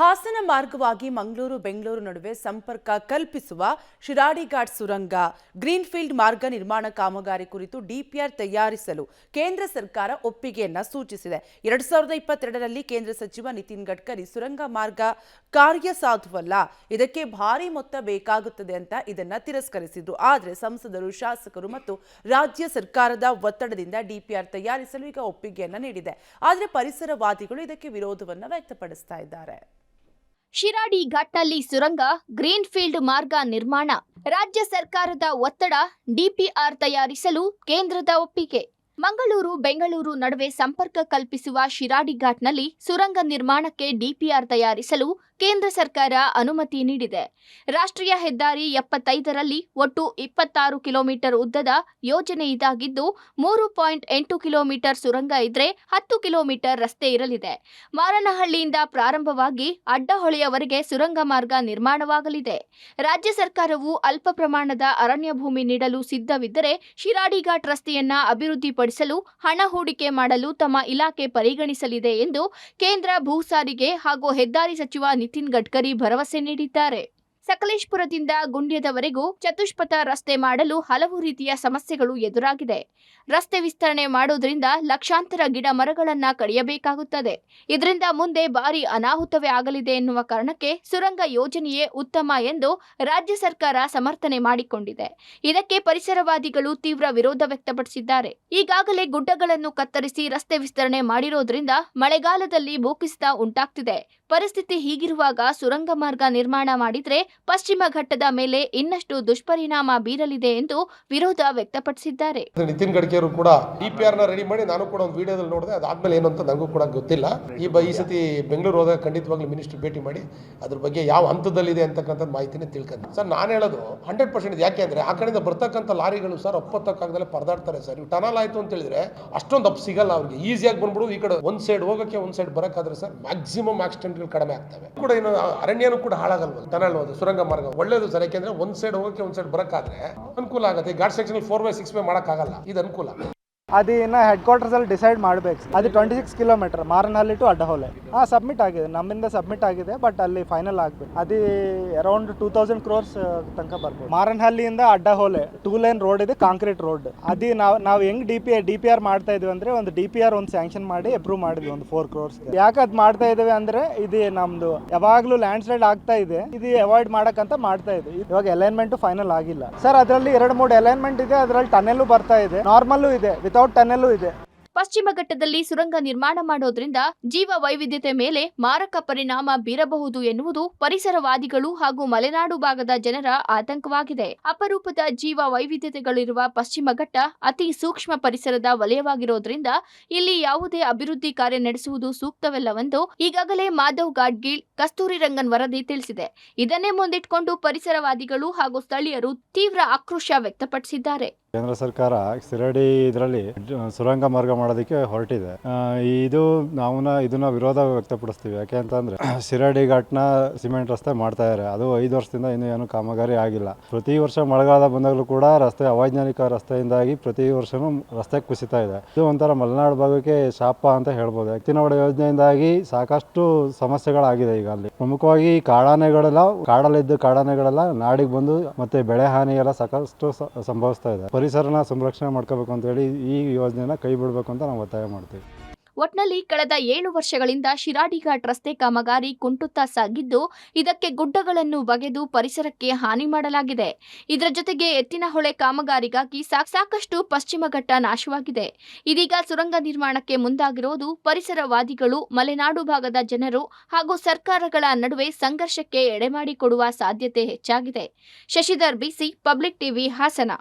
ಹಾಸನ ಮಾರ್ಗವಾಗಿ ಮಂಗಳೂರು ಬೆಂಗಳೂರು ನಡುವೆ ಸಂಪರ್ಕ ಕಲ್ಪಿಸುವ ಶಿರಾಡಿ ಘಾಟ್ ಸುರಂಗ ಗ್ರೀನ್ಫೀಲ್ಡ್ ಮಾರ್ಗ ನಿರ್ಮಾಣ ಕಾಮಗಾರಿ ಕುರಿತು ಡಿಪಿಆರ್ ತಯಾರಿಸಲು ಕೇಂದ್ರ ಸರ್ಕಾರ ಒಪ್ಪಿಗೆಯನ್ನ ಸೂಚಿಸಿದೆ. 2022ರಲ್ಲಿ ಕೇಂದ್ರ ಸಚಿವ ನಿತಿನ್ ಗಡ್ಕರಿ ಸುರಂಗ ಮಾರ್ಗ ಕಾರ್ಯಸಾಧುವಲ್ಲ, ಇದಕ್ಕೆ ಭಾರಿ ಮೊತ್ತ ಬೇಕಾಗುತ್ತದೆ ಅಂತ ಇದನ್ನ ತಿರಸ್ಕರಿಸಿದ್ರು. ಆದರೆ ಸಂಸದರು, ಶಾಸಕರು ಮತ್ತು ರಾಜ್ಯ ಸರ್ಕಾರದ ಒತ್ತಡದಿಂದ ಡಿಪಿಆರ್ ತಯಾರಿಸಲು ಈಗ ಒಪ್ಪಿಗೆಯನ್ನ ನೀಡಿದೆ. ಆದರೆ ಪರಿಸರವಾದಿಗಳು ಇದಕ್ಕೆ ವಿರೋಧವನ್ನ ವ್ಯಕ್ತಪಡಿಸ್ತಾ ಇದ್ದಾರೆ. ಶಿರಾಡಿ ಘಾಟ್ನಲ್ಲಿ ಸುರಂಗ ಗ್ರೀನ್ಫೀಲ್ಡ್ ಮಾರ್ಗ ನಿರ್ಮಾಣ, ರಾಜ್ಯ ಸರ್ಕಾರದ ಒತ್ತಡ, ಡಿಪಿಆರ್ ತಯಾರಿಸಲು ಕೇಂದ್ರದ ಒಪ್ಪಿಗೆ. ಮಂಗಳೂರು ಬೆಂಗಳೂರು ನಡುವೆ ಸಂಪರ್ಕ ಕಲ್ಪಿಸುವ ಶಿರಾಡಿ ಘಾಟ್ನಲ್ಲಿ ಸುರಂಗ ನಿರ್ಮಾಣಕ್ಕೆ ಡಿಪಿಆರ್ ತಯಾರಿಸಲು ಕೇಂದ್ರ ಸರ್ಕಾರ ಅನುಮತಿ ನೀಡಿದೆ. ರಾಷ್ಟ್ರೀಯ ಹೆದ್ದಾರಿ 75ರಲ್ಲಿ ಒಟ್ಟು 26 ಕಿಲೋಮೀಟರ್ ಉದ್ದದ ಯೋಜನೆ ಇದಾಗಿದ್ದು 3.8 ಕಿಲೋಮೀಟರ್ ಸುರಂಗ ಇದ್ರೆ 10 ಕಿಲೋಮೀಟರ್ ರಸ್ತೆ ಇರಲಿದೆ. ಮಾರನಹಳ್ಳಿಯಿಂದ ಪ್ರಾರಂಭವಾಗಿ ಅಡ್ಡಹೊಳೆಯವರೆಗೆ ಸುರಂಗ ಮಾರ್ಗ ನಿರ್ಮಾಣವಾಗಲಿದೆ. ರಾಜ್ಯ ಸರ್ಕಾರವು ಅಲ್ಪ ಪ್ರಮಾಣದ ಅರಣ್ಯ ಭೂಮಿ ನೀಡಲು ಸಿದ್ಧವಿದ್ದರೆ ಶಿರಾಡಿ ಘಾಟ್ ರಸ್ತೆಯನ್ನ ಅಭಿವೃದ್ಧಿಪಡಿಸಲು ಹಣ ಹೂಡಿಕೆ ಮಾಡಲು ತಮ್ಮ ಇಲಾಖೆ ಪರಿಗಣಿಸಲಿದೆ ಎಂದು ಕೇಂದ್ರ ಭೂ ಸಾರಿಗೆ ಹಾಗೂ ಹೆದ್ದಾರಿ ಸಚಿವ ನಿತಿನ್ ಗಡ್ಕರಿ ಭರವಸೆ ನೀಡಿದ್ದಾರೆ. ಸಕಲೇಶಪುರದಿಂದ ಗುಂಡ್ಯದವರೆಗೂ ಚತುಷ್ಪಥ ರಸ್ತೆ ಮಾಡಲು ಹಲವು ರೀತಿಯ ಸಮಸ್ಯೆಗಳು ಎದುರಾಗಿದೆ. ರಸ್ತೆ ವಿಸ್ತರಣೆ ಮಾಡೋದ್ರಿಂದ ಲಕ್ಷಾಂತರ ಗಿಡ ಮರಗಳನ್ನ ಕಡಿಯಬೇಕಾಗುತ್ತದೆ. ಇದರಿಂದ ಮುಂದೆ ಭಾರಿ ಅನಾಹುತವೇ ಆಗಲಿದೆ ಎನ್ನುವ ಕಾರಣಕ್ಕೆ ಸುರಂಗ ಯೋಜನೆಯೇ ಉತ್ತಮ ಎಂದು ರಾಜ್ಯ ಸರ್ಕಾರ ಸಮರ್ಥನೆ ಮಾಡಿಕೊಂಡಿದೆ. ಇದಕ್ಕೆ ಪರಿಸರವಾದಿಗಳು ತೀವ್ರ ವಿರೋಧ ವ್ಯಕ್ತಪಡಿಸಿದ್ದಾರೆ. ಈಗಾಗಲೇ ಗುಡ್ಡಗಳನ್ನು ಕತ್ತರಿಸಿ ರಸ್ತೆ ವಿಸ್ತರಣೆ ಮಾಡಿರೋದ್ರಿಂದ ಮಳೆಗಾಲದಲ್ಲಿ ಭೂಕುಸಿತ ಉಂಟಾಗ್ತಿದೆ. ಪರಿಸ್ಥಿತಿ ಹೀಗಿರುವಾಗ ಸುರಂಗ ಮಾರ್ಗ ನಿರ್ಮಾಣ ಮಾಡಿದ್ರೆ ಪಶ್ಚಿಮ ಘಟ್ಟದ ಮೇಲೆ ಇನ್ನಷ್ಟು ದುಷ್ಪರಿಣಾಮ ಬೀರಲಿದೆ ಎಂದು ವಿರೋಧ ವ್ಯಕ್ತಪಡಿಸಿದ್ದಾರೆ. ನಿತಿನ್ ಗಡ್ಕರಿ ಅವರು ಕೂಡ ಡಿಪಿಆರ್ ನ ರೆಡಿ ಮಾಡಿ, ನಾನು ಕೂಡ ಒಂದು ವಿಡಿಯೋದಲ್ಲಿ ನೋಡಿದೆ. ಅದಾದ್ಮೇಲೆ ಏನು ಅಂತ ನನಗೂ ಕೂಡ ಗೊತ್ತಿಲ್ಲ. ಈ ಸತಿ ಬೆಂಗಳೂರು ಹೋದಾಗ ಖಂಡಿತವಾಗ್ಲೂ ಮಿನಿಸ್ಟರ್ ಭೇಟಿ ಮಾಡಿ ಅದ್ರ ಬಗ್ಗೆ ಯಾವ ಹಂತದಲ್ಲಿದೆ ಅಂತಕ್ಕಂಥ ಮಾಹಿತಿನ ತಿಳ್ಕೊಂಡು ಸರ್, ನಾನು ಹೇಳೋದು 100% ಯಾಕೆ ಅಂದ್ರೆ ಆ ಕಡೆಯಿಂದ ಬರ್ತಕ್ಕಂಥ ಲಾರಿಗಳು ಸರ್ ಒಪ್ಪತ್ತಕ್ಕಾಗದಲ್ಲೇ ಪರದಾಡ್ತಾರೆ ಸರ್. ಇವು ಟನಲ್ ಆಯ್ತು ಅಂತ ಹೇಳಿದ್ರೆ ಅಷ್ಟೊಂದು ಅಪ್ ಸಿಗಲ್ಲ ಅವ್ರಿಗೆ, ಈಸಿಯಾಗಿ ಬಂದ್ಬಿಡು. ಈ ಕಡೆ ಒಂದ್ ಸೈಡ್ ಹೋಗಕ್ಕೆ ಒಂದ್ ಸೈಡ್ ಬರಕಾದ್ರೆ ಸರ್ ಮ್ಯಾಕ್ಸಿಮಮ್ ಆಕ್ಸಿಡೆಂಟ್ ಕಡಿಮೆ ಆಗ್ತವೆ. ಕೂಡ ಏನು ಅರಣ್ಯನೂ ಕೂಡ ಹಾಳಾಗಲ್ವ ಟನಲ್ ಸುರಂಗ ಮಾರ್ಗ ಒಳ್ಳೇದು ಸರ್. ಯಾಕೆಂದ್ರೆ ಒಂದ್ ಸೈಡ್ ಹೋಗಕ್ಕೆ ಒಂದ್ ಸೈಡ್ ಬರಕಾದ್ರೆ ಅನುಕೂಲ ಆಗುತ್ತೆ. ಘಾಟ್ ಸೆಕ್ಷನ್ 4 by 6 way ಮಾಡಕ್ಕಾಗಲ್ಲ, ಇದು ಅನುಕೂಲ. ಅದು ಇನ್ನು ಹೆಡ್ ಕ್ವಾರ್ಟರ್ಸ್ ಅಲ್ಲಿ ಡಿಸೈಡ್ ಮಾಡಬೇಕು. ಅದು 26 kilometre Maranahalli to Addahole. Submit ಆಗಿದೆ, ನಮ್ಮಿಂದ ಸಬ್ಮಿಟ್ ಆಗಿದೆ. ಬಟ್ ಅಲ್ಲಿ ಫೈನಲ್ ಆಗಬೇಕು. ಅದು ಅರೌಂಡ್ 2000 crores ತನಕ ಬರ್ಬೋದು. ಮಾರನಹಳ್ಳಿಯಿಂದ ಅಡ್ಡಹೊಳೆ 2 lane ರೋಡ್ ಇದೆ, ಕಾಂಕ್ರೀಟ್ ರೋಡ್. ಅದು ನಾವು ಹೆಂಗ್ ಡಿಪಿಆರ್ ಮಾಡ್ತಾ ಇದೀವಿ ಅಂದ್ರೆ ಒಂದು ಡಿಪಿಆರ್ ಒಂದು ಸ್ಯಾಂಕ್ಷನ್ ಮಾಡಿ ಅಪ್ರೂವ್ ಮಾಡಿದ್ವಿ ಒಂದು 4 crores. ಯಾಕೆ ಅದು ಮಾಡ್ತಾ ಇದ್ದೀವಿ ಅಂದ್ರೆ ಇದು ನಮ್ದು ಯಾವಾಗ್ಲೂ ಲ್ಯಾಂಡ್ ಸ್ಲೈಡ್ ಆಗ್ತಾ ಇದೆ, ಇದು ಅವಾಯ್ಡ್ ಮಾಡಕ್ಕಂತ ಮಾಡ್ತಾ ಇದೆ. ಇವಾಗ ಅಲೈನ್ಮೆಂಟ್ ಫೈನಲ್ ಆಗಿಲ್ಲ ಸರ್. ಅದರಲ್ಲಿ 2-3 ಅಲೈನ್ಮೆಂಟ್ ಇದೆ. ಅದರಲ್ಲಿ ಟನೆಲ್ ಬರ್ತಾ ಇದೆ, ನಾರ್ಮಲ್ ಇದೆ, ವಿತೌಟ್ ಟನೆಲ್ ಇದೆ. ಪಶ್ಚಿಮ ಘಟ್ಟದಲ್ಲಿ ಸುರಂಗ ನಿರ್ಮಾಣ ಮಾಡೋದ್ರಿಂದ ಜೀವ ವೈವಿಧ್ಯತೆ ಮೇಲೆ ಮಾರಕ ಪರಿಣಾಮ ಬೀರಬಹುದು ಎನ್ನುವುದು ಪರಿಸರವಾದಿಗಳು ಹಾಗೂ ಮಲೆನಾಡು ಭಾಗದ ಜನರ ಆತಂಕವಾಗಿದೆ. ಅಪರೂಪದ ಜೀವ ವೈವಿಧ್ಯತೆಗಳಿರುವ ಪಶ್ಚಿಮ ಘಟ್ಟ ಅತಿ ಸೂಕ್ಷ್ಮ ಪರಿಸರದ ವಲಯವಾಗಿರೋದ್ರಿಂದ ಇಲ್ಲಿ ಯಾವುದೇ ಅಭಿವೃದ್ಧಿ ಕಾರ್ಯ ನಡೆಸುವುದು ಸೂಕ್ತವಲ್ಲವೆಂದು ಈಗಾಗಲೇ ಮಾಧವ್ ಗಾಡ್ಗೀಳ್, ಕಸ್ತೂರಿ ರಂಗನ್ ವರದಿ ತಿಳಿಸಿದೆ. ಇದನ್ನೇ ಮುಂದಿಟ್ಟುಕೊಂಡು ಪರಿಸರವಾದಿಗಳು ಹಾಗೂ ಸ್ಥಳೀಯರು ತೀವ್ರ ಆಕ್ರೋಶ ವ್ಯಕ್ತಪಡಿಸಿದ್ದಾರೆ. ಕೇಂದ್ರ ಸರ್ಕಾರ ಶಿರಾಡಿ ಇದರಲ್ಲಿ ಸುರಂಗ ಮಾರ್ಗ ಮಾಡೋದಕ್ಕೆ ಹೊರಟಿದೆ. ಇದನ್ನ ವಿರೋಧ ವ್ಯಕ್ತಪಡಿಸ್ತೀವಿ. ಯಾಕೆ ಅಂತಂದ್ರೆ ಶಿರಾಡಿ ಘಾಟ್ನ ಸಿಮೆಂಟ್ ರಸ್ತೆ ಮಾಡ್ತಾ ಇದ್ದಾರೆ. ಅದು 5 ವರ್ಷದಿಂದ ಇನ್ನೂ ಏನು ಕಾಮಗಾರಿ ಆಗಿಲ್ಲ. ಪ್ರತಿ ವರ್ಷ ಮಳೆಗಾಲ ಬಂದಾಗಲೂ ಕೂಡ ರಸ್ತೆ ಅವೈಜ್ಞಾನಿಕ ರಸ್ತೆಯಿಂದಾಗಿ ಪ್ರತಿ ವರ್ಷನೂ ರಸ್ತೆ ಕುಸಿತಾ ಇದೆ. ಇದು ಒಂಥರ ಮಲೆನಾಡು ಭಾಗಕ್ಕೆ ಶಾಪ ಅಂತ ಹೇಳ್ಬೋದು. ಎತ್ತಿನಹೊಳೆ ಯೋಜನೆಯಿಂದಾಗಿ ಸಾಕಷ್ಟು ಸಮಸ್ಯೆಗಳಾಗಿದೆ. ಈಗ ಅಲ್ಲಿ ಪ್ರಮುಖವಾಗಿ ಕಾಡಲ್ಲಿದ್ದ ಕಾಡಾನೆಗಳೆಲ್ಲ ನಾಡಿಗೆ ಬಂದು ಮತ್ತೆ ಬೆಳೆ ಹಾನಿ ಎಲ್ಲ ಸಾಕಷ್ಟು ಸಂಭವಿಸ್ತಾ ಇದೆ. ಪರಿಸರನ ಸಂರಕ್ಷಣೆ ಮಾಡ್ಕೋಬೇಕು ಅಂತ ಹೇಳಿ ಈ ಯೋಜನೆನ ಕೈ ಬಿಡಬೇಕು ಅಂತ ನಾವು ಒತ್ತಾಯ ಮಾಡ್ತೀವಿ. ಒಟ್ನಲ್ಲಿ ಕಳೆದ 7 ವರ್ಷಗಳಿಂದ ಶಿರಾಡಿ ಘಾಟ್ ರಸ್ತೆ ಕಾಮಗಾರಿ ಕುಂಟುತ್ತಾ ಸಾಗಿದ್ದು, ಇದಕ್ಕೆ ಗುಡ್ಡಗಳನ್ನು ಬಗೆದು ಪರಿಸರಕ್ಕೆ ಹಾನಿ ಮಾಡಲಾಗಿದೆ. ಇದರ ಜೊತೆಗೆ ಎತ್ತಿನಹೊಳೆ ಕಾಮಗಾರಿಗಾಗಿ ಸಾಕಷ್ಟು ಪಶ್ಚಿಮ ಘಟ್ಟ ನಾಶವಾಗಿದೆ. ಇದೀಗ ಸುರಂಗ ನಿರ್ಮಾಣಕ್ಕೆ ಮುಂದಾಗಿರೋದು ಪರಿಸರವಾದಿಗಳು, ಮಲೆನಾಡು ಭಾಗದ ಜನರು ಹಾಗೂ ಸರ್ಕಾರಗಳ ನಡುವೆ ಸಂಘರ್ಷಕ್ಕೆ ಎಡೆಮಾಡಿಕೊಡುವ ಸಾಧ್ಯತೆ ಹೆಚ್ಚಾಗಿದೆ. Shashidhar BC, public TV, Hassan.